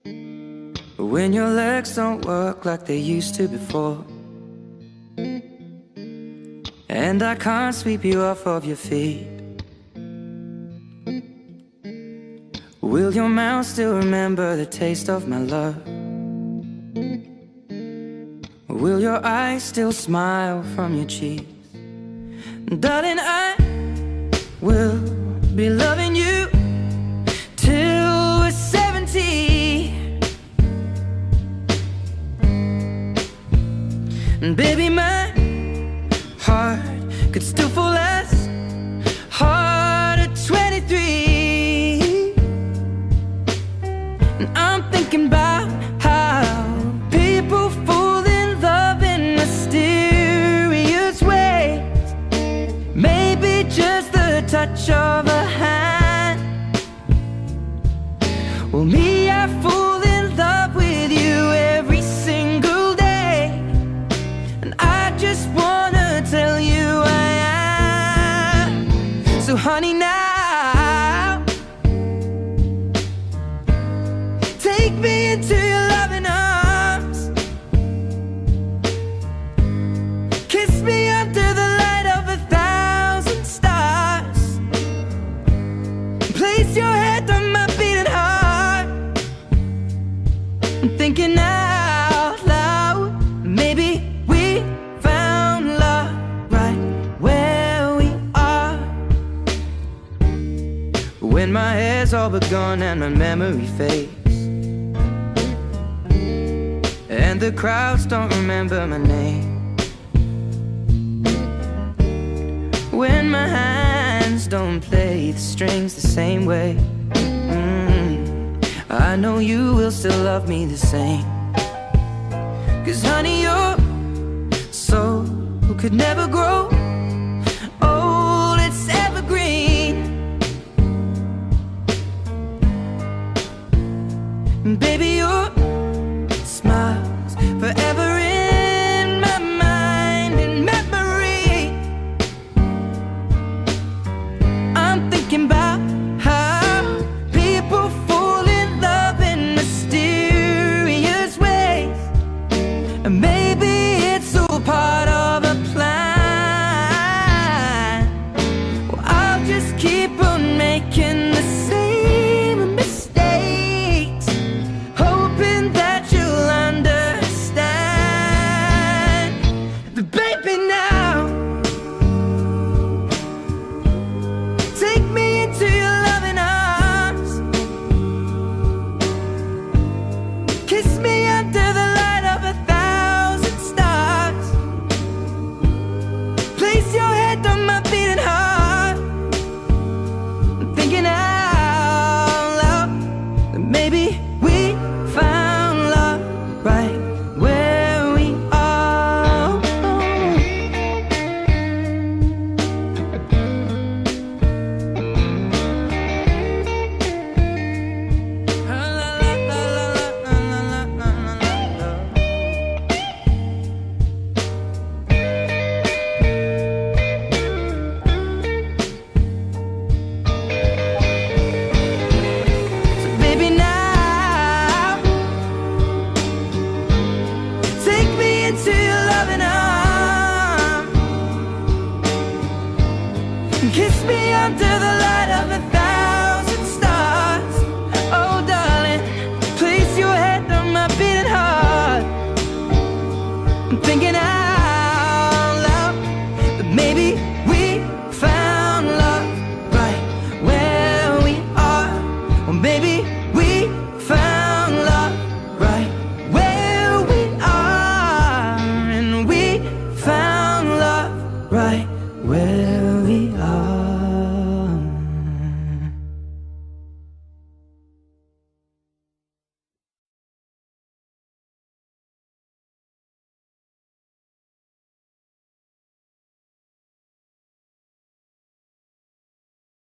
When your legs don't work like they used to before, and I can't sweep you off of your feet, will your mouth still remember the taste of my love? Will your eyes still smile from your cheeks? Darling, I will be loving you till we're 70. And baby, my heart could still fall as hard at 23. And I'm thinking about how people fall in love in mysterious ways. Maybe just the touch of a hand. Well, me, I fall in love with you every single day, and I just wanna tell you I am. So honey, now take me into your loving arms. Kiss me under the light of 1,000 stars. Place your head on my beating heart. I'm thinking out loud, maybe we found love right where we are. When my hair's all but gone and my memory fades, and the crowds don't remember my name, when my hands don't play the strings the same way, I know you will still love me the same. 'Cause honey, your soul could never grow old, it's evergreen. And baby, your smile's forever in my mind and memory. I'm thinking about how people fall in love in mysterious ways, and maybe it's all part of a plan. Well, I'll just keep on making the same mistakes, hoping that you'll understand. But baby, now take me into your loving arms. Kiss me under the light of 1,000 stars. Place your head on my beating heart. I'm thinking out loud that maybe we found love right where we are. So baby, now take me into your loving arms. Kiss me under the light of 1,000